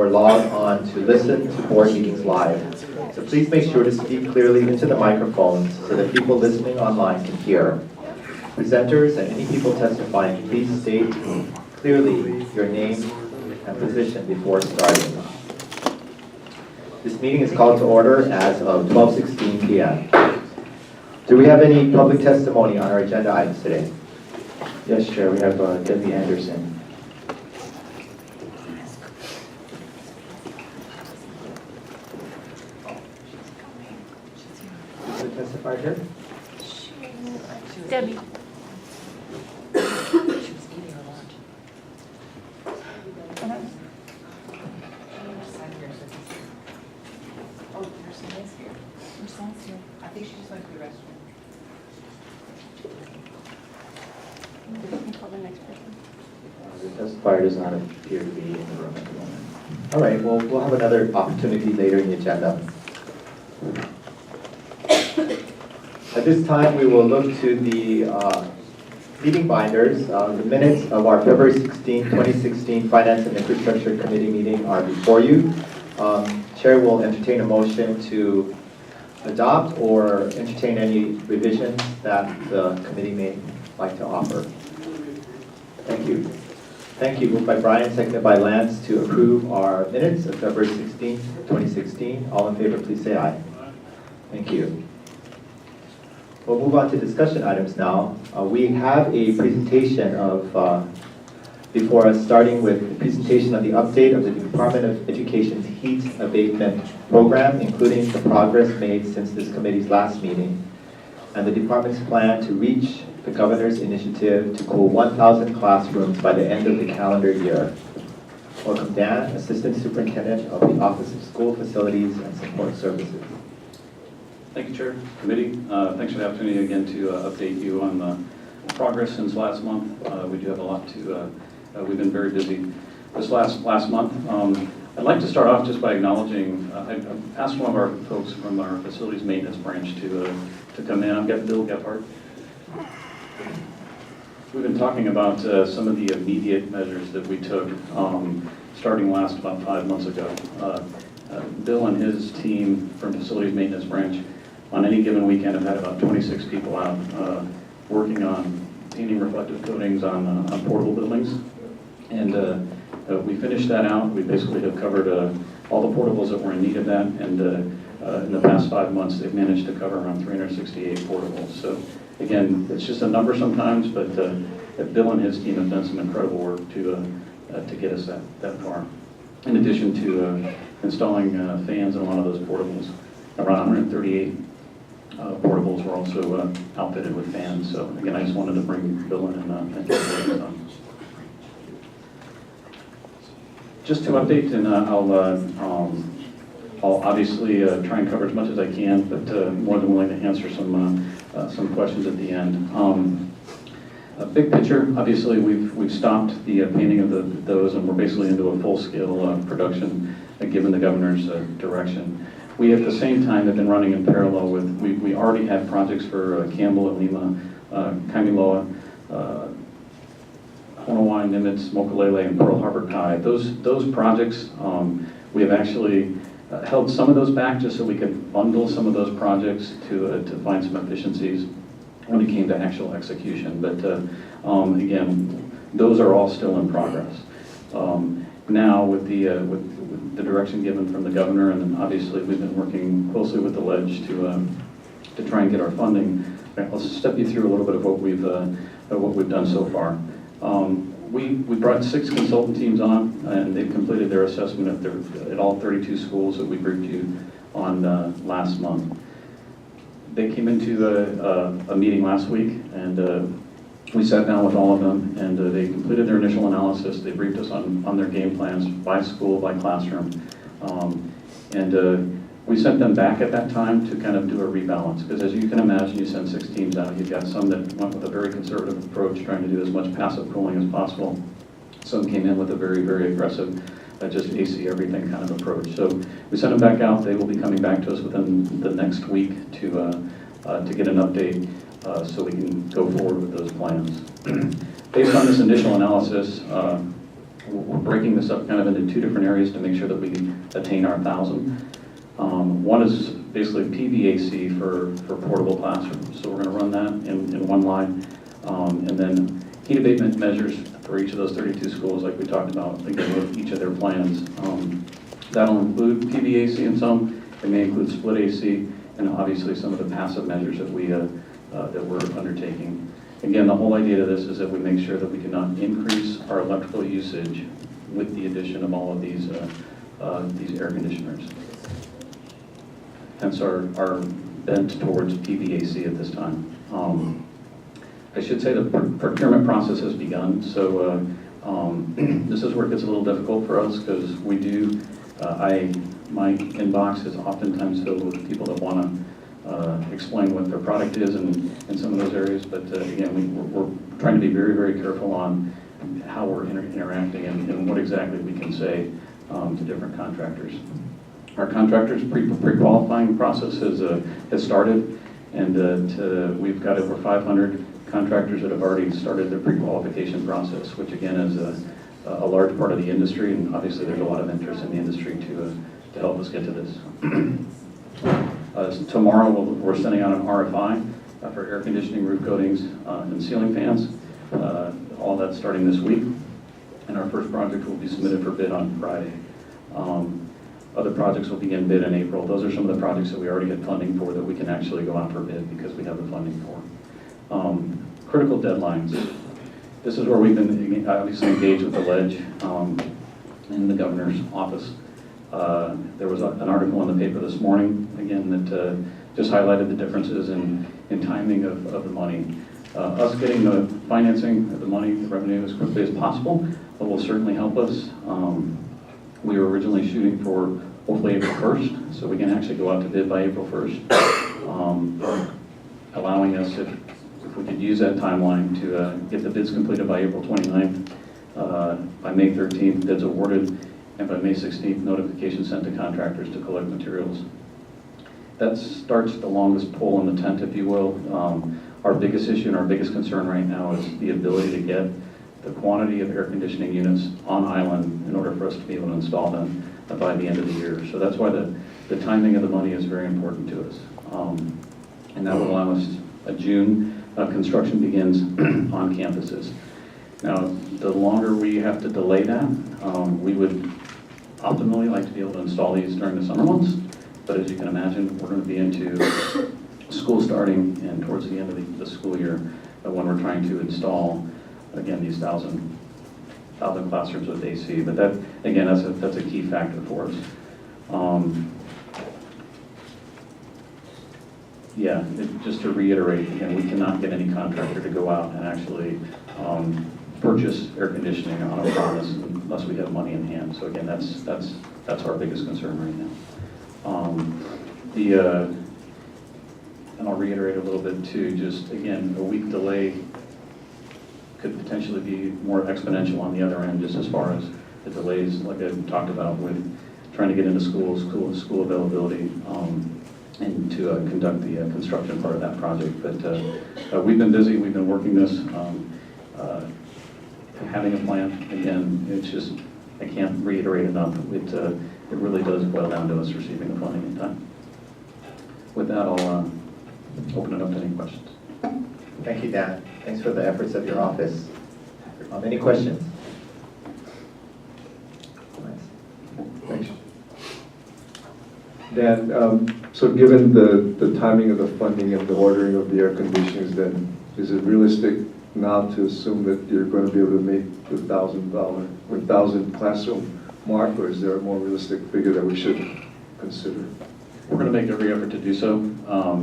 or log on to listen to board meetings live. So please make sure to speak clearly into the microphones so that people listening online can hear. Presenters and any people testifying, please state clearly your name and position before starting. This meeting is called to order as of 12:16 p.m. Do we have any public testimony on our agenda items today? Yes, Chair. We have Debbie Anderson. Is the testifier here? Debbie. I think she just went to the restroom. Call the next person. The testifier does not appear to be in the room at the moment. All right, well, we'll have another opportunity later in the agenda. At this time, we will look to the meeting binders. The minutes of our February 16, 2016 Finance and Infrastructure Committee meeting are before you. Chair will entertain a motion to adopt or entertain any revisions that the committee may like to offer. Thank you. Thank you. Moved by Brian, seconded by Lance to approve our minutes of February 16, 2016. All in favor, please say aye. Thank you. We'll move on to discussion items now. We have a presentation of, before us, starting with the presentation of the update of the Department of Education's heat abatement program, including the progress made since this committee's last meeting, and the department's plan to reach the governor's initiative to cool 1,000 classrooms by the end of the calendar year. Welcome Dan, Assistant Superintendent of the Office of School Facilities and Support Services. Thank you, Chair, Committee. Thanks for the opportunity again to update you on the progress since last month. We do have a lot to, we've been very busy this last month. I'd like to start off just by acknowledging, I asked one of our folks from our facilities maintenance branch to come in. I've got Bill Gephardt. We've been talking about some of the immediate measures that we took starting last about 5 months ago. Bill and his team from facilities maintenance branch on any given weekend have had about 26 people out working on painting reflective coatings on portable buildings. And we finished that out. We basically have covered all the portables that were in need of that. And in the past 5 months, they've managed to cover around 368 portables. So again, it's just a number sometimes, but Bill and his team have done some incredible work to get us that far. In addition to installing fans in a lot of those portables, around 138 portables were also outfitted with fans. So again, I just wanted to bring Bill in and get the on. Just to update, and I'll obviously try and cover as much as I can, but more than willing to answer some questions at the end. Big picture, obviously we've stopped the painting of those, and we're basically into a full-scale production given the governor's direction. We at the same time have been running in parallel with, we already had projects for Campbell at Lima, Kaimiloa, Honolulu, Nimitz, Mokulele, and Pearl Harbor Kai. Those projects, we have actually held some of those back just so we could bundle some of those projects to find some efficiencies when it came to actual execution. But again, those are all still in progress. Now with the direction given from the governor, and then obviously we've been working closely with the ledge to try and get our funding. I'll step you through a little bit of what we've done so far. We brought 6 consultant teams on, and they've completed their assessment at all 32 schools that we briefed you on last month. They came into a meeting last week, and we sat down with all of them, and they completed their initial analysis. They briefed us on their game plans by school, by classroom. And we sent them back at that time to kind of do a rebalance, because as you can imagine, you send 6 teams out. You've got some that went with a very conservative approach, trying to do as much passive cooling as possible. Some came in with a very, very aggressive, just AC everything kind of approach. So we sent them back out. They will be coming back to us within the next week to get an update so we can go forward with those plans. Based on this initial analysis, we're breaking this up kind of into two different areas to make sure that we attain our 1,000. One is basically PVAC for portable classrooms. So we're going to run that in one line. And then heat abatement measures for each of those 32 schools, like we talked about, again, with each of their plans. That'll include PVAC in some. It may include split AC, and obviously some of the passive measures that we're undertaking. Again, the whole idea of this is that we make sure that we do not increase our electrical usage with the addition of all of these air conditioners. Hence our bent towards PVAC at this time. I should say the procurement process has begun, so this is where it gets a little difficult for us because we do, my inbox is oftentimes filled with people that want to explain what their product is in some of those areas, but again, we're trying to be very, very careful on how we're interacting and what exactly we can say to different contractors. Our contractors pre-qualifying process has started, and we've got over 500 contractors that have already started their pre-qualification process, which again is a large part of the industry, and obviously there's a lot of interest in the industry to help us get to this. Tomorrow we're sending out an RFI for air conditioning, roof coatings, and ceiling fans. All that's starting this week, and our first project will be submitted for bid on Friday. Other projects will begin bid in April. Those are some of the projects that we already had funding for that we can actually go out for bid because we have the funding for. Critical deadlines. This is where we've been obviously engaged with the ledge in the governor's office. There was an article in the paper this morning, again, that just highlighted the differences in timing of the money. Us getting the financing of the money, the revenue as quickly as possible, will certainly help us. We were originally shooting for hopefully April 1st, so we can actually go out to bid by April 1st, allowing us, if we could use that timeline to get the bids completed by April 29th, by May 13th, bids awarded, and by May 16th, notification sent to contractors to collect materials. That starts the longest pole in the tent, if you will. Our biggest issue and our biggest concern right now is the ability to get the quantity of air conditioning units on island in order for us to be able to install them by the end of the year. So that's why the timing of the money is very important to us. And that will allow us a June construction begins on campuses. Now, the longer we have to delay that, we would optimally like to be able to install these during the summer months. But as you can imagine, we're going to be into school starting and towards the end of the school year when we're trying to install, again, these 1,000 classrooms with AC. But that, again, that's a key factor for us. Just to reiterate, again, we cannot get any contractor to go out and actually purchase air conditioning on a promise unless we have money in hand. So again, that's our biggest concern right now. And I'll reiterate a little bit too, just again, a week delay could potentially be more exponential on the other end, just as far as the delays, like I talked about with trying to get into school availability, and to conduct the construction part of that project. But we've been busy, we've been working this, having a plan. Again, it's just, I can't reiterate enough, it really does boil down to us receiving the funding in time. With that, I'll open it up to any questions. Thank you, Dan. Thanks for the efforts of your office. Any questions? Thanks. Dan, so given the timing of the funding and the ordering of the air conditioners, then is it realistic now to assume that you're going to be able to make the $1,000 classroom mark, or is there a more realistic figure that we should consider? We're going to make every effort to do so.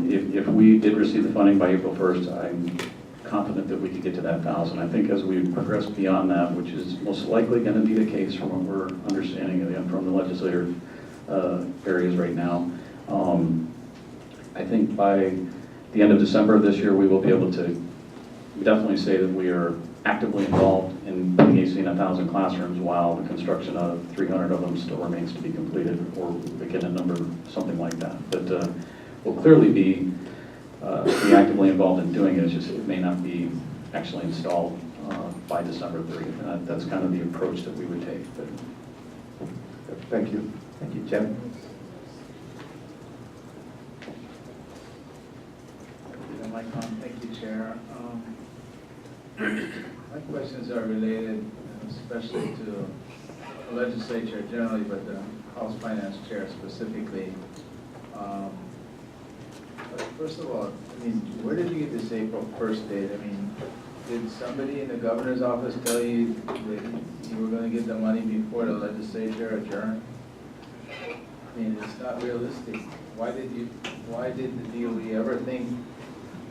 If we did receive the funding by April 1st, I'm confident that we could get to that 1,000. I think as we progress beyond that, which is most likely going to be the case from what we're understanding from the legislative areas right now, I think by the end of December of this year, we will be able to definitely say that we are actively involved in putting AC in 1,000 classrooms while the construction of 300 of them still remains to be completed, or again, a number, something like that. But we'll clearly be actively involved in doing it. It's just it may not be actually installed by December 30th. And that's kind of the approach that we would take. But Thank you. Thank you, Jim. Thank you, Chair. My questions are related especially to the legislature generally, but the House Finance Chair specifically. But first of all, I mean, where did you get this April 1st date? I mean, did somebody in the governor's office tell you that you were going to get the money before the legislature adjourned? I mean, it's not realistic. Why did the DOE ever think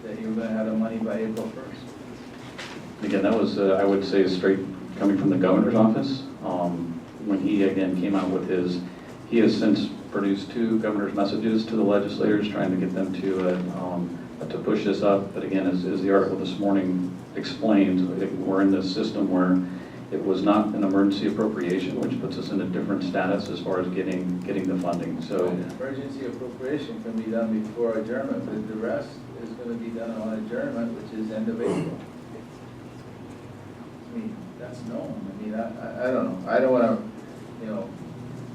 that you were going to have the money by April 1st? again, that was, I would say, straight coming from the governor's office. When he, again, came out with his, he has since produced 2 governor's messages to the legislators trying to get them to push this up. But again, as the article this morning explains, we're in this system where it was not an emergency appropriation, which puts us in a different status as far as getting the funding. So emergency appropriation can be done before adjournment, but the rest is going to be done on adjournment, which is end of April. I mean, that's known. I mean, I don't know. I don't want to,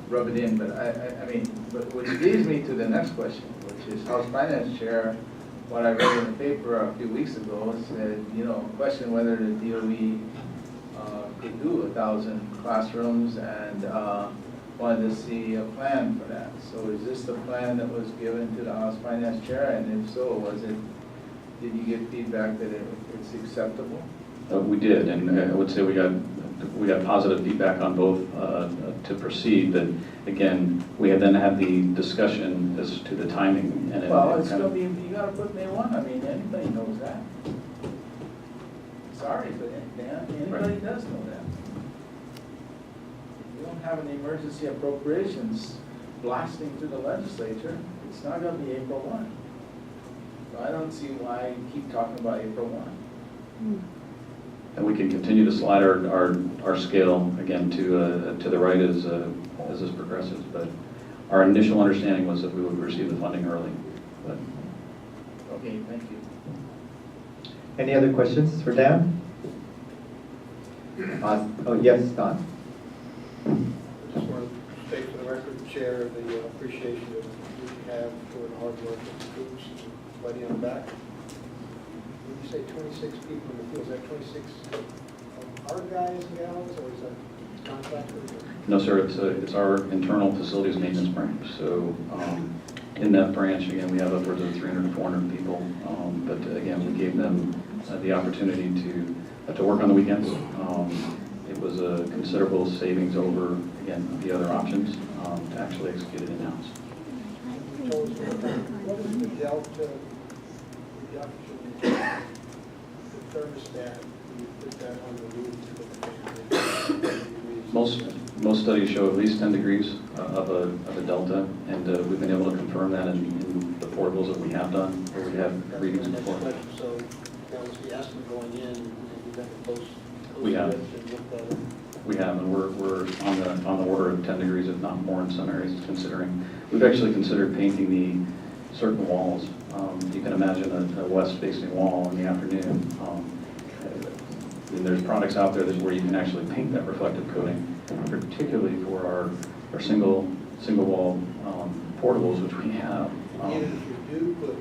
rub it in, but I mean, but which leads me to the next question, which is House Finance Chair. What I read in the paper a few weeks ago said, question whether the DOE could do 1,000 classrooms and wanted to see a plan for that. So is this the plan that was given to the House Finance Chair? And if so, did you get feedback that it's acceptable? we did, and I would say we got positive feedback on both to proceed. But again, we had then had the discussion as to the timing. And well, it's going to be, you got to put May 1. I mean, anybody knows that. Sorry, but anybody does know that. If you don't have an emergency appropriations blasting through the legislature, it's not going to be April 1. So I don't see why you keep talking about April 1. And we can continue to slide our scale again to the right as this progresses. But our initial understanding was that we would receive the funding early. But okay, thank you. Any other questions for Dan? Oh, yes, Don. I just want to state for the record, Chair, the appreciation that you have for the hard work of the troops and buddy on the back. When you say 26 people in the field, is that 26 our guys and gals, or is that contractors? no, sir, it's our internal facilities maintenance branch. So in that branch, again, we have upwards of 300 to 400 people. But again, we gave them the opportunity to work on the weekends. It was a considerable savings over, again, the other options to actually execute it in-house. What is the delta reduction, the thermostat, you put that on the roof to the family? Most studies show at least 10 degrees of a delta, and we've been able to confirm that in the portables that we have done, where we have readings before. So that was the estimate going in, and you've got the post. We have. We have, and we're on the order of 10 degrees, if not more in some areas, considering. We've actually considered painting the certain walls. You can imagine a west-facing wall in the afternoon. And there's products out there where you can actually paint that reflective coating, particularly for our single wall portables, which we have. Even if you do put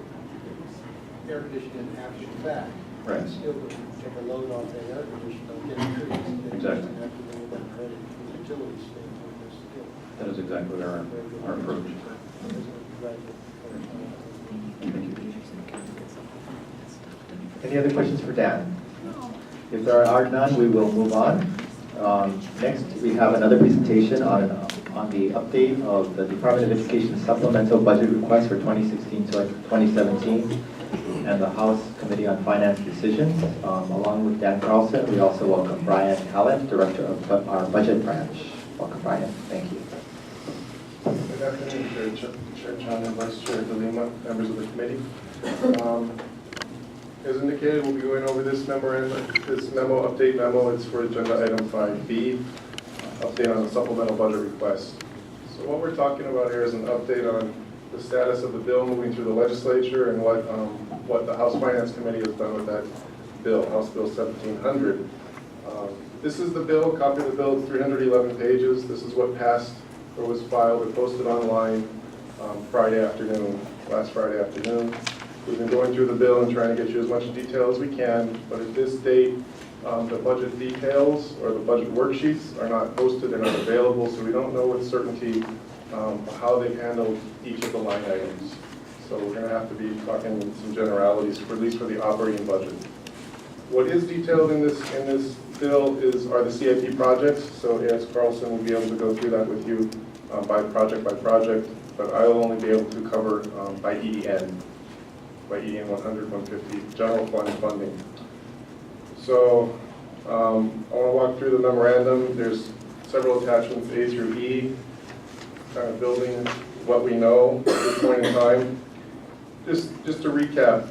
air conditioning after the fact, Right. it's still going to take a load off that air conditioner, don't get it treated. Exactly. And after they get ready from the utility standpoint, it's still. That is exactly our approach. Thank you. Any other questions for Dan? If there are none, we will move on. Next, we have another presentation on the update of the Department of Education supplemental budget request for 2016 to 2017 and the House Committee on Finance decisions. Along with Dan Carlson, we also welcome Brian Allen, Director of our Budget Branch. Welcome, Brian. Thank you. Good afternoon, Chair Chan and Vice Chair De Lima, members of the committee. As indicated, we'll be going over this memorandum, this update memo. It's for agenda item 5B, update on the supplemental budget request. So what we're talking about here is an update on the status of the bill moving through the legislature and what the House Finance Committee has done with that bill, House Bill 1700. this is the bill, copy of the bill, it's 311 pages. This is what passed or was filed or posted online Friday afternoon, last Friday afternoon. We've been going through the bill and trying to get you as much detail as we can, but at this date, the budget details or the budget worksheets are not posted, they're not available, so we don't know with certainty how they've handled each of the line items. So we're going to have to be talking some generalities, for at least for the operating budget. What is detailed in this bill are the CIP projects. So as Carlson will be able to go through that with you by project, but I'll only be able to cover by EDN 100, 150, general fund funding. So I want to walk through the memorandum. There's several attachments, A through E, kind of building what we know at this point in time. Just to recap,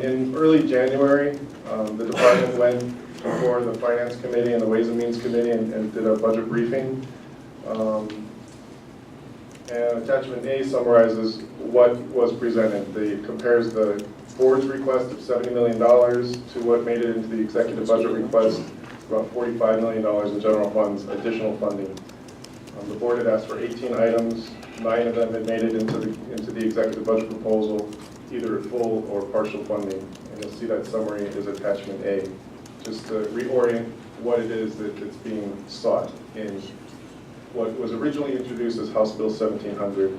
in early January, the department went before the Finance Committee and the Ways and Means Committee and did a budget briefing. And attachment A summarizes what was presented. It compares the board's request of $70 million to what made it into the executive budget request, about $45 million in general funds, additional funding. The board had asked for 18 items. 9 of them had made it into the executive budget proposal, either full or partial funding. And you'll see that summary is attachment A, just to reorient what it is that's being sought in what was originally introduced as House Bill 1700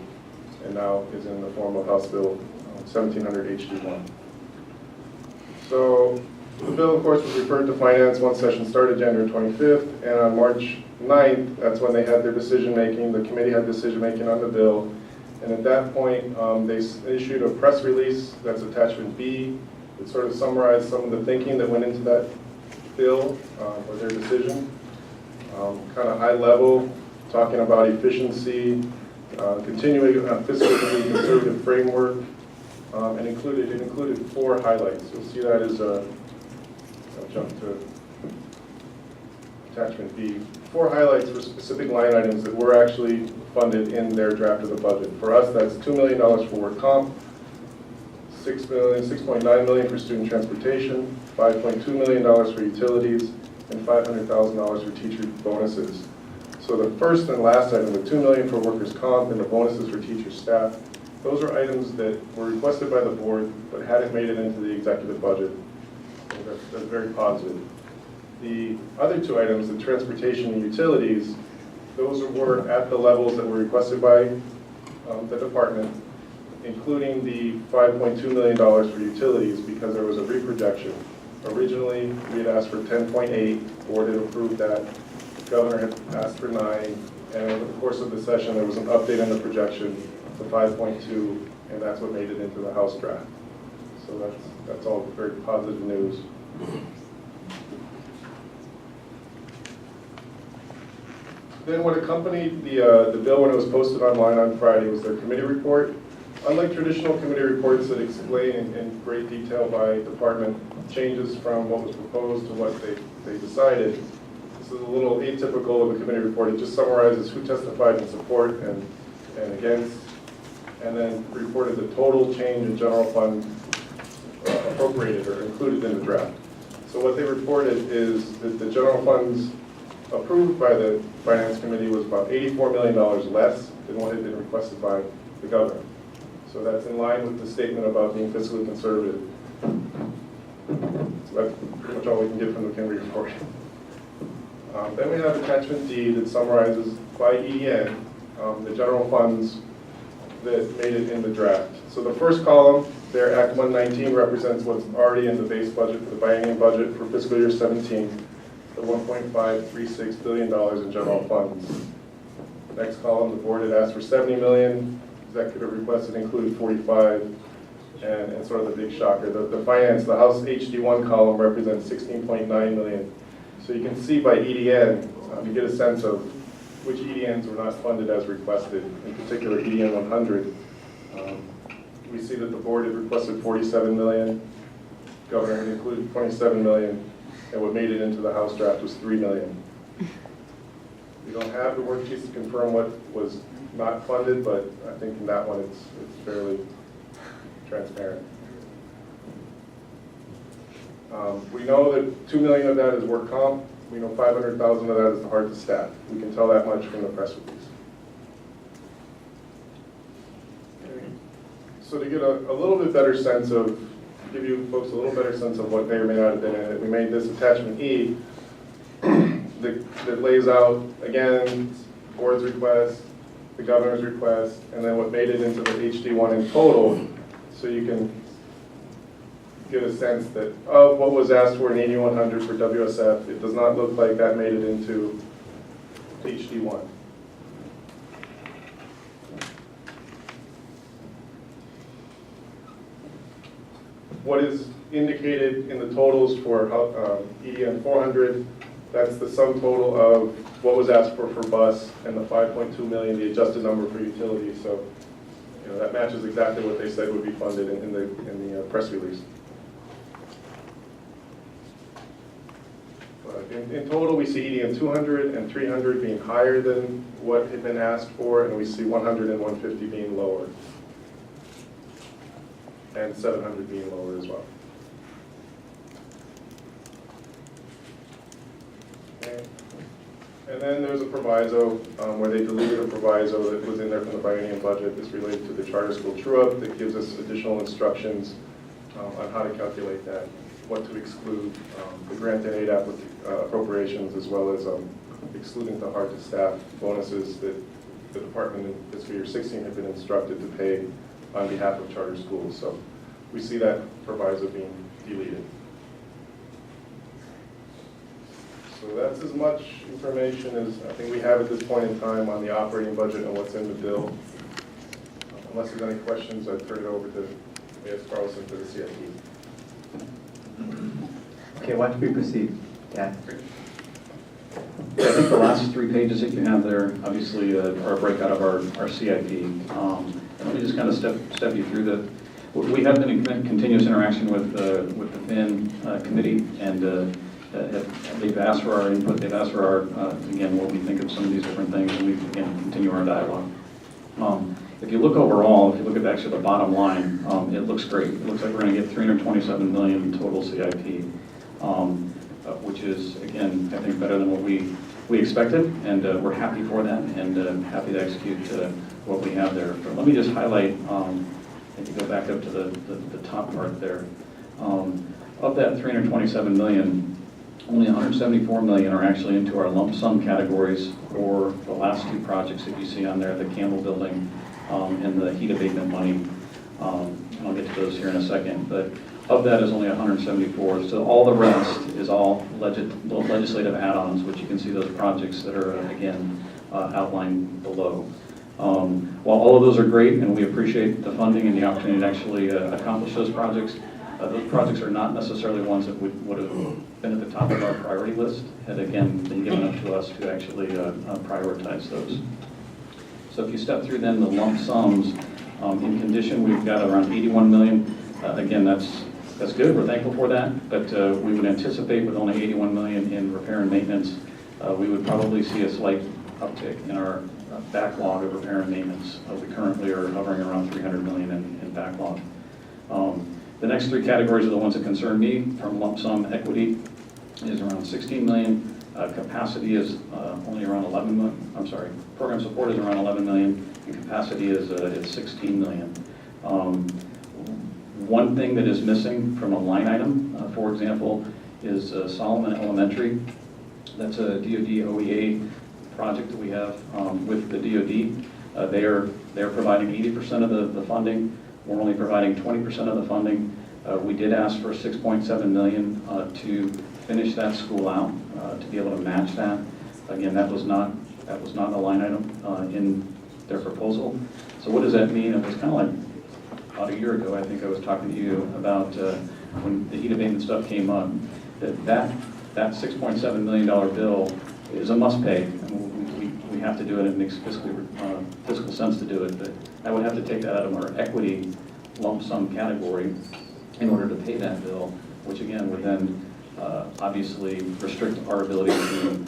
and now is in the form of House Bill 1700 HD1. So the bill, of course, was referred to Finance. One session started January 25th, and on March 9th, that's when they had their decision-making. The committee had decision-making on the bill. And at that point, they issued a press release, that's attachment B, that sort of summarized some of the thinking that went into that bill or their decision. Kind of high level, talking about efficiency, continuing on fiscally conservative framework, and it included 4 highlights. You'll see that as I'll jump to attachment B. 4 highlights for specific line items that were actually funded in their draft of the budget. For us, that's $2 million for work comp, $6.9 million for student transportation, $5.2 million for utilities, and $500,000 for teacher bonuses. So the first and last item, the $2 million for workers' comp and the bonuses for teacher staff, those are items that were requested by the board but hadn't made it into the executive budget. So that's very positive. The other 2 items, the transportation and utilities, those were at the levels that were requested by the department, including the $5.2 million for utilities because there was a reprojection. Originally, we had asked for 10.8, the board had approved that. The governor had asked for 9, and over the course of the session, there was an update on the projection to 5.2, and that's what made it into the House draft. So that's all very positive news. Then what accompanied the bill when it was posted online on Friday was their committee report. Unlike traditional committee reports that explain in great detail by department changes from what was proposed to what they decided, this is a little atypical of a committee report. It just summarizes who testified in support and against, and then reported the total change in general fund appropriated or included in the draft. So what they reported is that the general funds approved by the Finance Committee was about $84 million less than what had been requested by the governor. So that's in line with the statement about being fiscally conservative. So that's pretty much all we can get from the committee report. Then we have attachment D that summarizes by EDN the general funds that made it in the draft. So the first column, their Act 119 represents what's already in the base budget for the biennium budget for fiscal year 17. The $1.536 billion in general funds. Next column, the board had asked for $70 million. Executive requested include 45, and sort of the big shocker. The House HD1 column represents 16.9 million. So you can see by EDN, you get a sense of which EDNs were not funded as requested. In particular, EDN 100. We see that the board had requested 47 million. Governor had included 27 million. And what made it into the House draft was 3 million. We don't have the worksheets to confirm what was not funded, but I think in that one it's fairly transparent. We know that 2 million of that is work comp. We know 500,000 of that is the hard to staff. We can tell that much from the press release. So to get a little bit better sense of, give you folks a little better sense of what may or may not have been in it, we made this attachment E that lays out, again, board's request, the governor's request, and then what made it into the HD1 in total, so you can get a sense that of what was asked for in 8100 for WSF, it does not look like that made it into HD1. What is indicated in the totals for EDN 400, that's the sum total of what was asked for bus and the 5.2 million, the adjusted number for utilities. So, you know, that matches exactly what they said would be funded in the press release. But in total, we see EDN 200 and 300 being higher than what had been asked for, and we see 100 and 150 being lower, and 700 being lower as well. Okay. And then there's a proviso where they deleted a proviso that was in there from the biennium budget. It's related to the charter school true-up that gives us additional instructions on how to calculate that, what to exclude, the grant and aid appropriations, as well as excluding the hard-to-staff bonuses that the department in fiscal year 16 had been instructed to pay on behalf of charter schools. So we see that proviso being deleted. So that's as much information as I think we have at this point in time on the operating budget and what's in the bill. Unless there's any questions, I'd turn it over to A.S. Carlson for the CIP. Okay, why don't we proceed? Dan? I think the last 3 pages that you have there, obviously, are a breakout of our CIP. And let me just kind of step you through the. We have been in continuous interaction with the FIN committee, and they've asked for our input. They've asked for our again what we think of some of these different things, and we again continue our dialogue. If you look overall, if you look at actually the bottom line, it looks great. It looks like we're going to get $327 million in total CIP. Which is, again, I think better than what we expected, and we're happy for that, and happy to execute what we have there. But let me just highlight, if you go back up to the top part there, of that $327 million, only $174 million are actually into our lump sum categories for the last 2 projects that you see on there, the Campbell Building and the heat abatement money. And I'll get to those here in a second, but of that is only 174. So all the rest is all legislative add-ons, which you can see those projects that are, again, outlined below. While all of those are great, and we appreciate the funding and the opportunity to actually accomplish those projects are not necessarily ones that would have been at the top of our priority list, had again been given up to us to actually prioritize those. So if you step through then the lump sums, in condition, we've got around 81 million. Again, that's good. We're thankful for that. But we would anticipate with only 81 million in repair and maintenance, we would probably see a slight uptick in our backlog of repair and maintenance. We currently are hovering around 300 million in backlog. The next 3 categories are the ones that concern me. From lump sum equity is around 16 million. Capacity is only around 11 million. I'm sorry. Program support is around 11 million. And capacity is 16 million. One thing that is missing from a line item, for example, is Solomon Elementary. That's a DoD OEA project that we have with the DoD. They're providing 80% of the funding. We're only providing 20% of the funding. We did ask for 6.7 million to finish that school out, to be able to match that. Again, that was not a line item in their proposal. So what does that mean? It was kind of like about a year ago, I think I was talking to you about when the heat abatement stuff came up, that $6.7 million bill is a must pay. We have to do it. It makes fiscal sense to do it, but I would have to take that out of our equity lump sum category in order to pay that bill, which again would then obviously restrict our ability to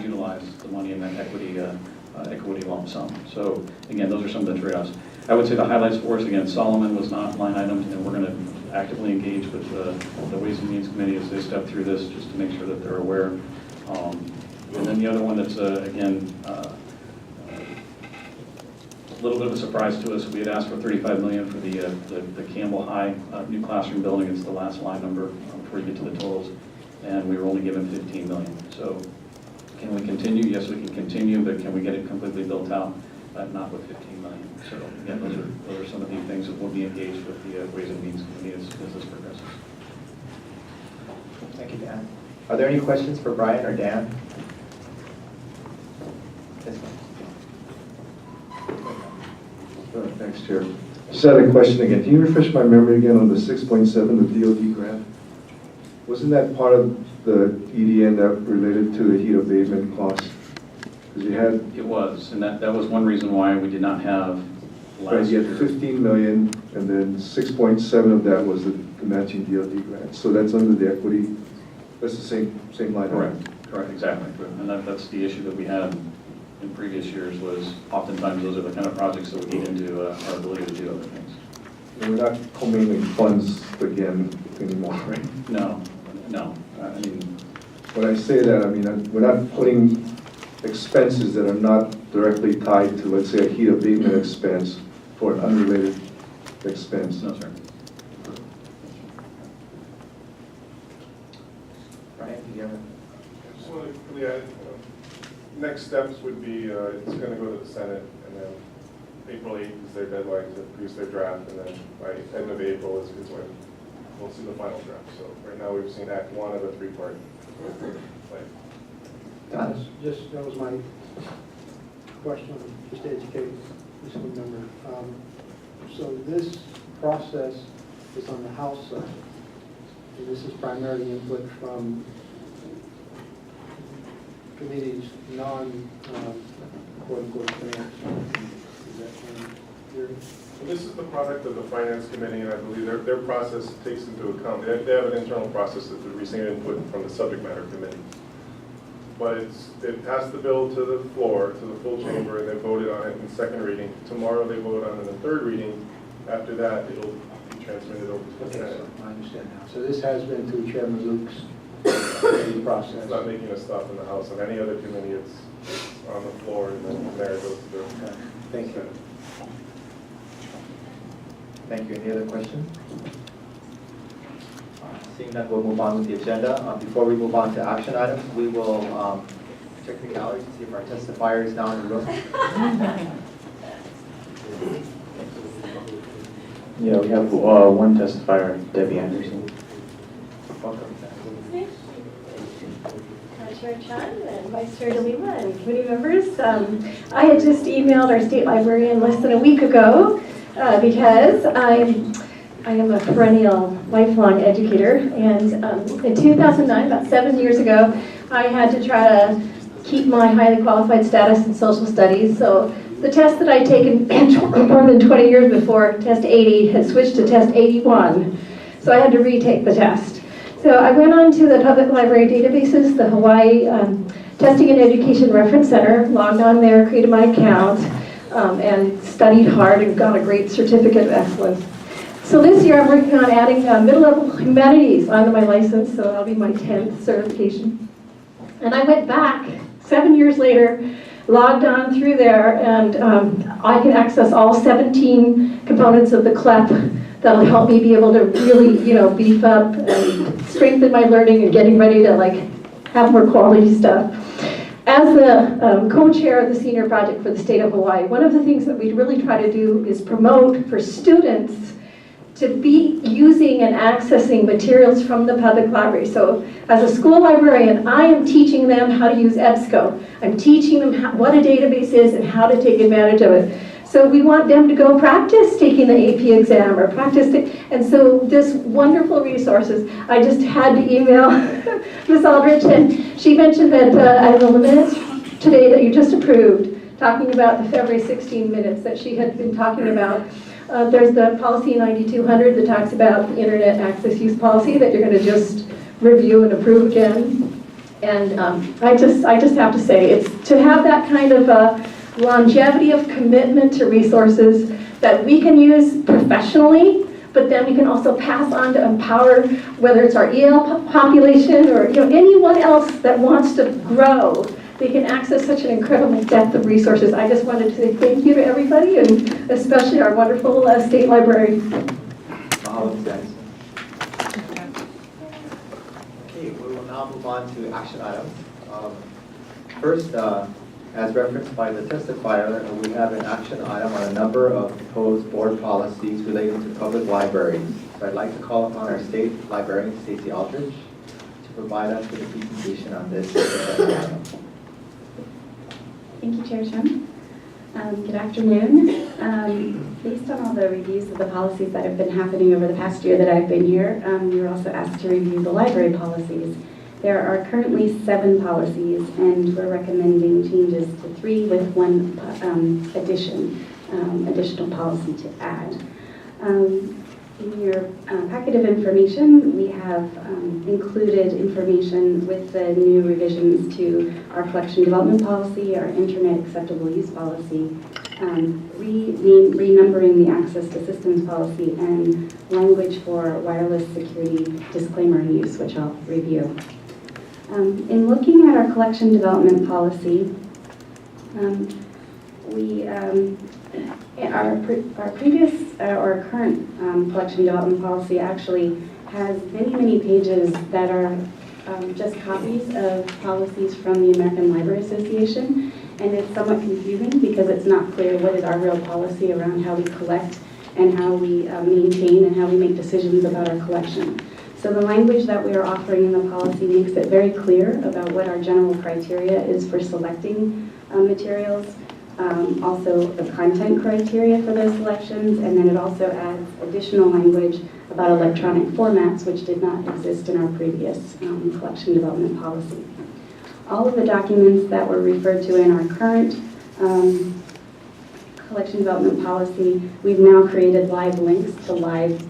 utilize the money in that equity lump sum. So again, those are some of the trade-offs. I would say the highlights for us, again, Solomon was not line items, and we're going to actively engage with the Ways and Means Committee as they step through this, just to make sure that they're aware And then the other one that's, again, a little bit of a surprise to us, we had asked for $35 million for the Campbell High new classroom building. It's the last line number before you get to the totals, and we were only given $15 million. So can we continue? Yes, we can continue, but can we get it completely built out? Not with $15 million. So again, those are some of the things that will be engaged with the Ways and Means Committee as this progresses. Thank you, Dan. Are there any questions for Brian or Dan? Yes, ma'am. Thanks, Chair. Just had a question again. Can you refresh my memory again on the 6.7, the DOD grant? Wasn't that part of the EDN that related to the heat abatement costs? Because you had, It was, and that was one reason why we did not have right, last you year. had 15 million, and then 6.7 of that was the matching DOD grant. So that's under the equity. That's the same line. item. Correct, exactly. And that's the issue that we had in previous years was oftentimes those are the kind of projects that would eat into our ability to do other things. And we're not commingling funds again anymore, right? No. I mean, When I say that, I mean, we're not putting expenses that are not directly tied to, let's say, a heat abatement expense for an unrelated expense. no, sir. Brian, do you have a? I just want to quickly add, next steps would be, it's going to go to the Senate, and then April 8th is their deadline to produce their draft, and then by end of April is when we'll see the final draft. So right now we've seen Act 1 of a three-part plan. That was my question, just to educate this one member. So this process is on the House side, and this is primarily input from committees, non-quote-unquote finance. Is that clear? So this is the product of the Finance Committee, and I believe their process takes into account, they have an internal process that they're receiving input from the subject matter committee. But it passed the bill to the floor, to the full chamber, and they voted on it in second reading. Tomorrow they vote on it in third reading. After that, it'll be transmitted over to the Okay, Senate. so I understand now. So this has been through Chairman Luke's process. It's not making a stop in the House. On any other committee, it's on the floor, and then from there it goes to the Okay, thank you. Senate. Thank you. Any other questions? Seeing that, we'll move on with the agenda. Before we move on to action items, we will check the gallery to see if our testifier is now in the room. Yeah, we have one testifier, Debbie Anderson. Welcome. Chair Chun and Vice Chair DeLima and committee members. I had just emailed our state librarian less than a week ago because I am a perennial lifelong educator, and in 2009, about 7 years ago, I had to try to keep my highly qualified status in social studies. So the test that I'd taken more than 20 years before, test 80, had switched to test 81. So I had to retake the test. So I went on to the public library databases, the Hawaii Testing and Education Reference Center, logged on there, created my account, and studied hard and got a great certificate of excellence. So this year I'm working on adding middle-level humanities onto my license, so that'll be my 10th certification. And I went back 7 years later, logged on through there, and I can access all 17 components of the CLEP that'll help me be able to really, beef up and strengthen my learning and getting ready to have more quality stuff. As the co-chair of the senior project for the state of Hawaii, one of the things that we really try to do is promote for students to be using and accessing materials from the public library. So as a school librarian, I am teaching them how to use EBSCO. I'm teaching them what a database is and how to take advantage of it. So we want them to go practice taking the AP exam or and so this wonderful resources, I just had to email Ms. Aldrich, and she mentioned that I have the minutes today that you just approved, talking about the February 16 minutes that she had been talking about. There's the policy 9200 that talks about the internet access use policy that you're going to just review and approve again. And I just have to say, it's to have that kind of longevity of commitment to resources that we can use professionally, but then we can also pass on to empower, whether it's our EL population or anyone else that wants to grow. They can access such an incredible depth of resources. I just wanted to say thank you to everybody, and especially our wonderful state library. Thanks. Okay, we will now move on to action items. First, as referenced by the testifier, we have an action item on a number of proposed board policies relating to public libraries. So I'd like to call upon our state librarian, Stacey Aldrich, to provide us with a presentation on this item. Thank you, Chair Chen. Good afternoon. Based on all the reviews of the policies that have been happening over the past year that I've been here, we were also asked to review the library policies. There are currently 7 policies, and we're recommending changes to 3 with 1 additional policy to add. In your packet of information, we have included information with the new revisions to our collection development policy, our internet acceptable use policy, renumbering the access to systems policy, and language for wireless security disclaimer and use, which I'll review. In looking at our collection development policy, our current collection development policy actually has many pages that are just copies of policies from the American Library Association, and it's somewhat confusing because it's not clear what is our real policy around how we collect and how we maintain and how we make decisions about our collection. So the language that we are offering in the policy makes it very clear about what our general criteria is for selecting materials, also the content criteria for those selections, and then it also adds additional language about electronic formats, which did not exist in our previous collection development policy. All of the documents that were referred to in our current collection development policy, we've now created live links to live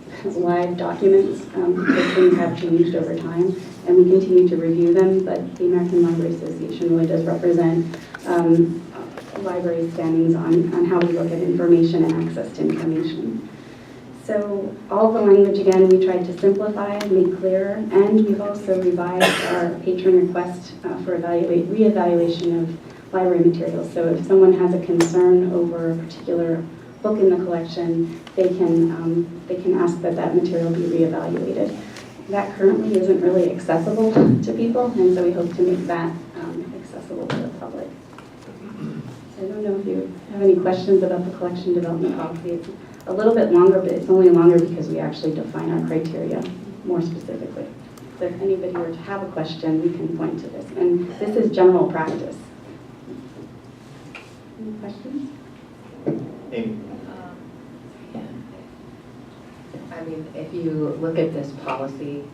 documents because things have changed over time, and we continue to review them, but the American Library Association really does represent library standings on how we look at information and access to information. So all the language, again, we tried to simplify, make clearer, and we've also revised our patron request for reevaluation of library materials. So if someone has a concern over a particular book in the collection, they can ask that material be reevaluated. That currently isn't really accessible to people, and so we hope to make that accessible to the public. I don't know if you have any questions about the collection development policy. It's a little bit longer, but it's only longer because we actually define our criteria more specifically. So if anybody were to have a question, we can point to this. And this is general practice. Any questions? Amy? I mean, if you look at this policy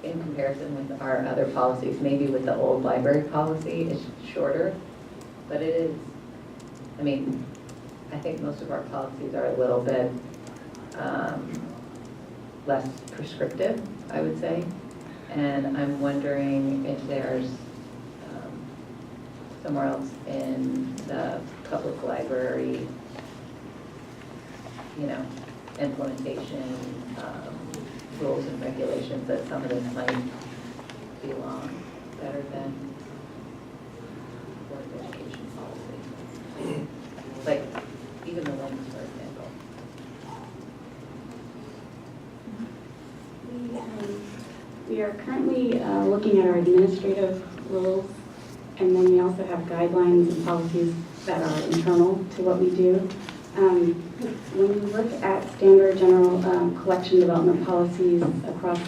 in comparison with our other policies, maybe with the old library policy, it's shorter, but it is, I mean, I think most of our policies are a little bit less prescriptive, I would say. And I'm wondering if there's somewhere else in the public library, implementation rules and regulations that some of this might belong better than Board of Education policy. Like, even the links, for example. We are currently looking at our administrative rules, and then we also have guidelines and policies that are internal to what we do. When you look at standard general collection development policies across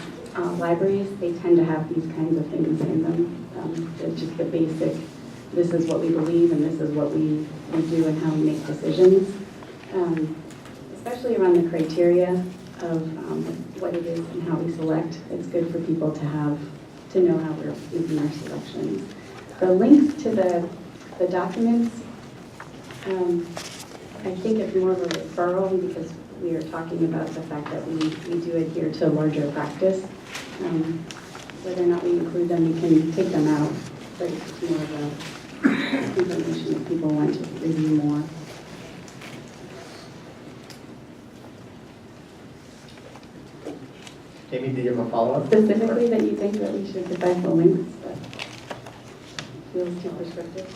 libraries, they tend to have these kinds of things in them. It's just the basic, this is what we believe and this is what we do and how we make decisions. Especially around the criteria of what it is and how we select. It's good for people to know how we're making our selections. The links to the documents, I think it's more of a referral because we are talking about the fact that we do adhere to larger practice. Whether or not we include them, we can take them out, but it's more of a information if people want to review more. Amy, do you have a follow-up? specifically that you think that we should decide the links, but feels too prescriptive?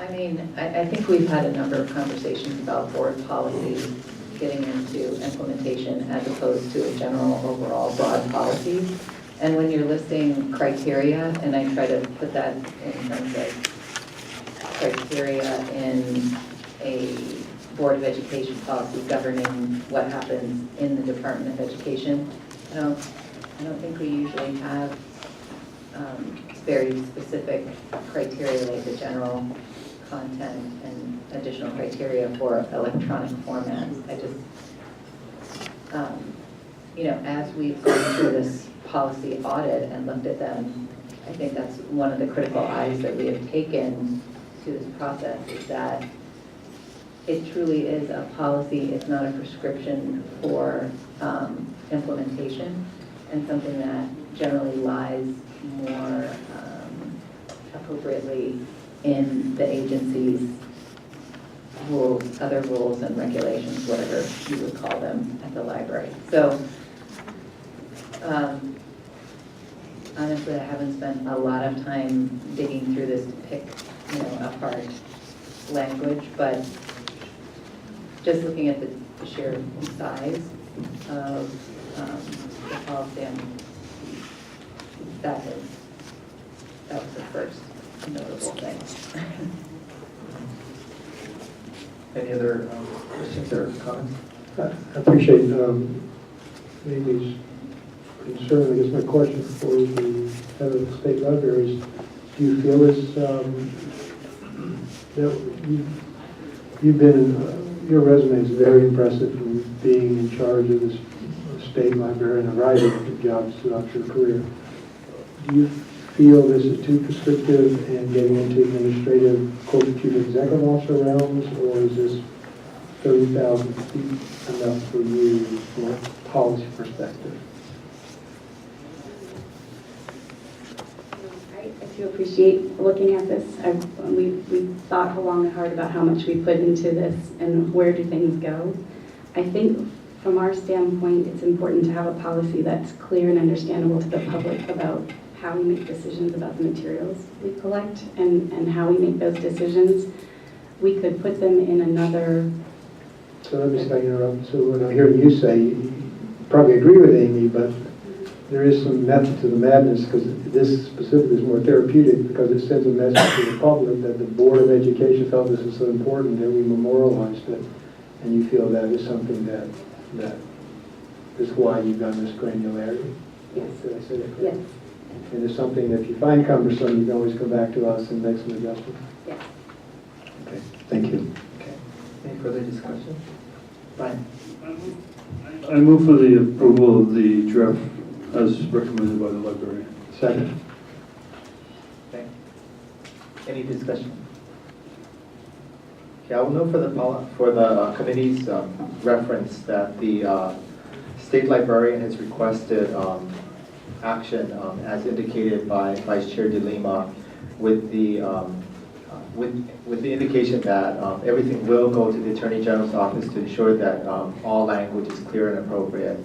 I mean, I think we've had a number of conversations about board policy getting into implementation as opposed to a general overall broad policy. And when you're listing criteria, and I try to put that in terms of criteria in a Board of Education policy governing what happens in the Department of Education, I don't think we usually have very specific criteria like the general content and additional criteria for electronic formats. I just, as we've gone through this policy audit and looked at them, I think that's one of the critical eyes that we have taken to this process is that it truly is a policy. It's not a prescription for implementation, and something that generally lies more appropriately in the agency's rules, other rules and regulations, whatever you would call them at the library. So honestly, I haven't spent a lot of time digging through this to pick, apart language, but just looking at the sheer size of the policy, that was the first notable thing. Any other questions or comments? I appreciate Amy's concern. I guess my question for the head of the state library is, do you feel this, you've been, your resume is very impressive from being in charge of this state library and a variety of jobs throughout your career. Do you feel this is too prescriptive and getting into administrative, corporate chief executive officer realms, or is this 30,000 feet enough for you from a policy perspective? I do appreciate looking at this. We thought long and hard about how much we put into this and where do things go. I think from our standpoint, it's important to have a policy that's clear and understandable to the public about how we make decisions about the materials we collect and how we make those decisions. We could put them in another... So let me just interrupt. So what I'm hearing you say, you probably agree with Amy, but there is some method to the madness, because this specifically is more therapeutic because it sends a message to the public that the Board of Education felt this is so important that we memorialized it, and you feel that is something that is why you've done this granularity. Yes. Did I say that correctly? Yes. And it's something that if you find cumbersome, you can always come back to us and make some adjustments. Yes. Okay, thank you. Okay. Any further discussion? Brian? I move for the approval of the draft as recommended by the librarian. Second. Okay. Any discussion? Okay, I will note for the committee's reference that the state librarian has requested action as indicated by Vice Chair De Lima with the indication that everything will go to the Attorney General's office to ensure that all language is clear and appropriate.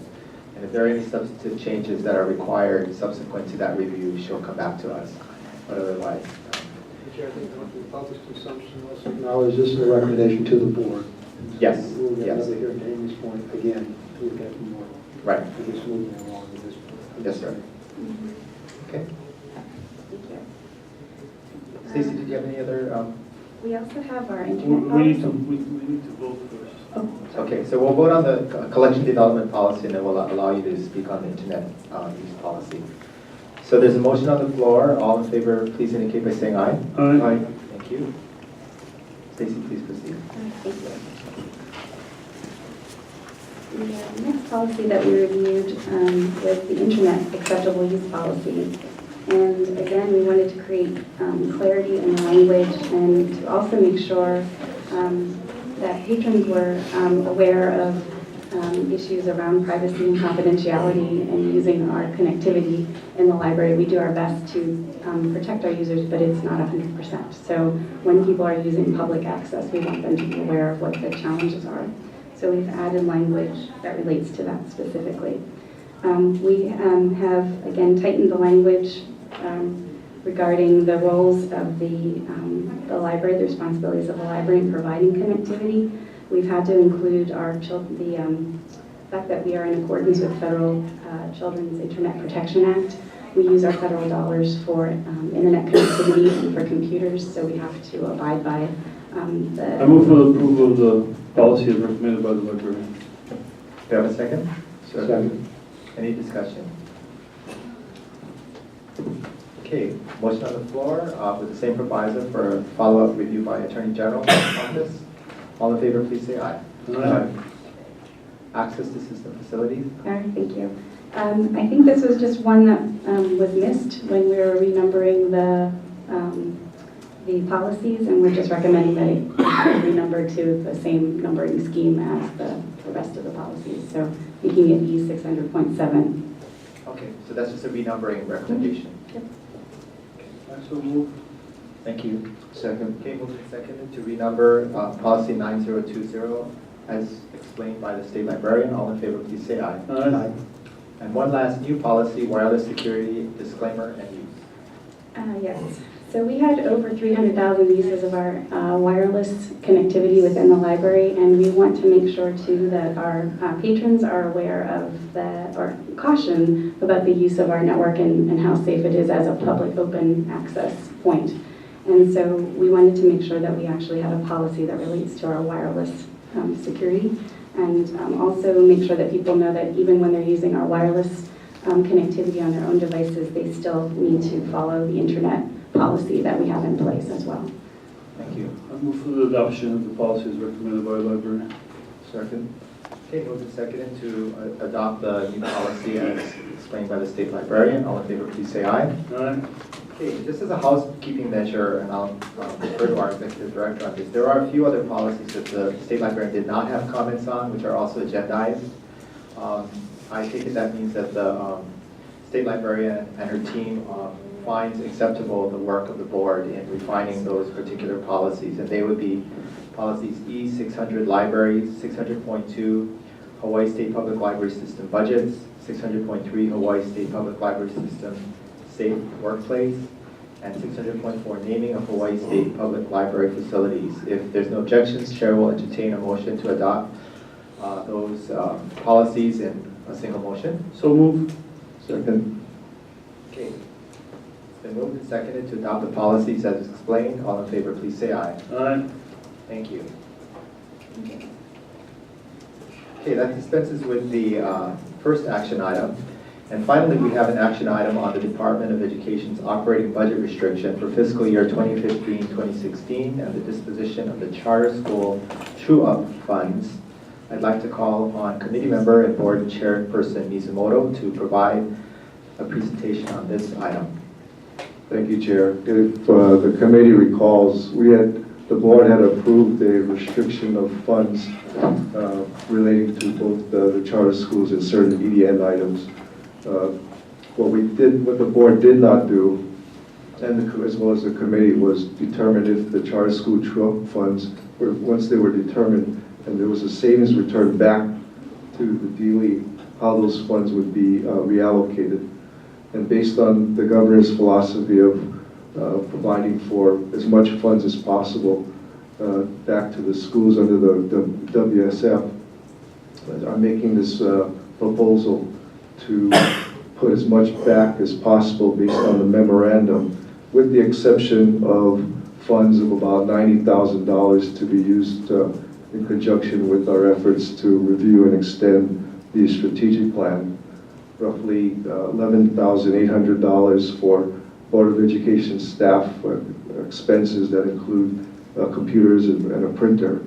And if there are any substantive changes that are required subsequent to that review, she'll come back to us. But otherwise, Chair, I think the public's consumption also acknowledge this is a recommendation to the board. Yes, We'll get yes. another hearing to Amy's point again, we'll get more. Right. We're just moving along at this point. Yes, sir. Okay. Thank you. Stacy, did you have any other? We also have our We internet need policy. we need to vote first. Oh, Okay, so we'll vote on the collection development policy, and then we'll allow you to speak on the internet use policy. So there's a motion on the floor. All in favor, please indicate by saying aye. Aye. Thank you. Stacy, please proceed. thank you. The next policy that we reviewed was the internet acceptable use policy. And again, we wanted to create clarity in the language and to also make sure that patrons were aware of issues around privacy and confidentiality and using our connectivity in the library. We do our best to protect our users, but it's not 100%. So when people are using public access, we want them to be aware of what the challenges are. So we've added language that relates to that specifically. We have, again, tightened the language regarding the roles of the library, the responsibilities of the library in providing connectivity. We've had to include the fact that we are in accordance with federal Children's Internet Protection Act. We use our federal dollars for internet connectivity and for computers, so we have to abide by I move for the approval of the policy as recommended by the librarian. Do you have a second? Second. Any discussion? Okay, motion on the floor with the same proviso for follow-up review by Attorney General's office. All in favor, please say aye. Aye. Access to system facilities. All right, thank you. I think this was just one that was missed when we were renumbering the policies, and we're just recommending that it be renumbered to the same numbering scheme as the rest of the policies, so making it E600.7. Okay, so that's just a renumbering recommendation. Yep. I so move. Thank you. Second. Okay, moved and seconded to renumber policy 9020 as explained by the state librarian. All in favor, please say aye. Aye. And one last new policy, wireless security disclaimer and use. Yes. So we had over 300,000 uses of our wireless connectivity within the library, and we want to make sure too that our patrons are aware of or caution about the use of our network and how safe it is as a public open access point. And so we wanted to make sure that we actually had a policy that relates to our wireless security, and also make sure that people know that even when they're using our wireless connectivity on their own devices, they still need to follow the internet policy that we have in place as well. Thank you. I move for the adoption of the policy as recommended by the librarian. Second. Okay, moved and seconded to adopt the new policy as explained by the state librarian. All in favor, please say aye. Aye. Okay, just as a housekeeping measure, and I'll refer to our executive director on this, there are a few other policies that the state librarian did not have comments on, which are also agendized. I take it that means that the state librarian and her team finds acceptable the work of the board in refining those particular policies, and they would be policies E600 libraries, 600.2 Hawaii State Public Library System budgets, 600.3 Hawaii State Public Library System safe workplace, and 600.4 naming of Hawaii State Public Library facilities. If there's no objections, Chair will entertain a motion to adopt those policies in a single motion. So move. Second. Okay. It's been moved and seconded to adopt the policies as explained. All in favor, please say aye. Aye. Thank you. Okay, that dispenses with the first action item. And finally, we have an action item on the Department of Education's operating budget restriction for fiscal year 2015-2016 and the disposition of the charter school true-up funds. I'd like to call upon committee member and board chairperson Mizumoto to provide a presentation on this item. Thank you, Chair. If the committee recalls, the board had approved a restriction of funds relating to both the charter schools and certain EDN items. What the board did not do, and as well as the committee, was determine if the charter school true-up funds, once they were determined and there was a savings returned back to the DOE, how those funds would be reallocated. And based on the governor's philosophy of providing for as much funds as possible back to the schools under the WSF, I'm making this proposal to put as much back as possible based on the memorandum, with the exception of funds of about $90,000 to be used in conjunction with our efforts to review and extend the strategic plan. Roughly $11,800 for Board of Education staff expenses that include computers and a printer,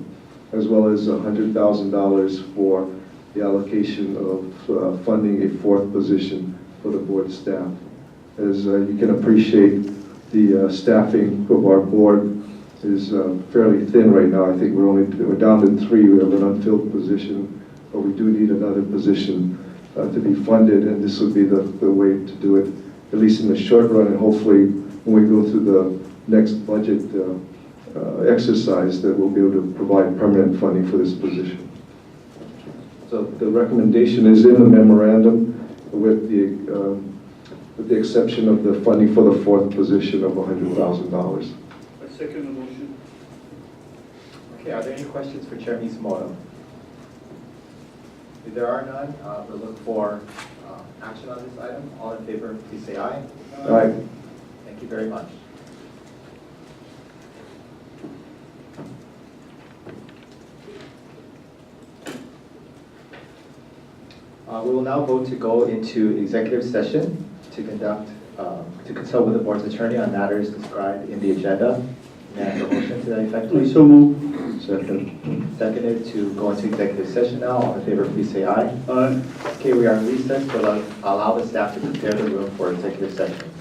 as well as $100,000 for the allocation of funding a fourth position for the board staff. As you can appreciate, the staffing of our board is fairly thin right now. I think we're down to 3. We have an unfilled position, but we do need another position to be funded, and this would be the way to do it, at least in the short run, and hopefully when we go through the next budget exercise that we'll be able to provide permanent funding for this position. So the recommendation is in the memorandum. with the exception of the funding for the fourth position of $100,000. I second the motion. Okay, are there any questions for Chair Mizumoto? If there are none, we'll look for action on this item. All in favor, please say aye. Aye. Thank you very much. We will now vote to go into executive session to consult with the board's attorney on matters described in the agenda. May I have a motion to that effect, please? So move. Second. Seconded to go into executive session now. All in favor, please say aye. Aye. Okay, we are in recess to allow the staff to prepare the room for executive session.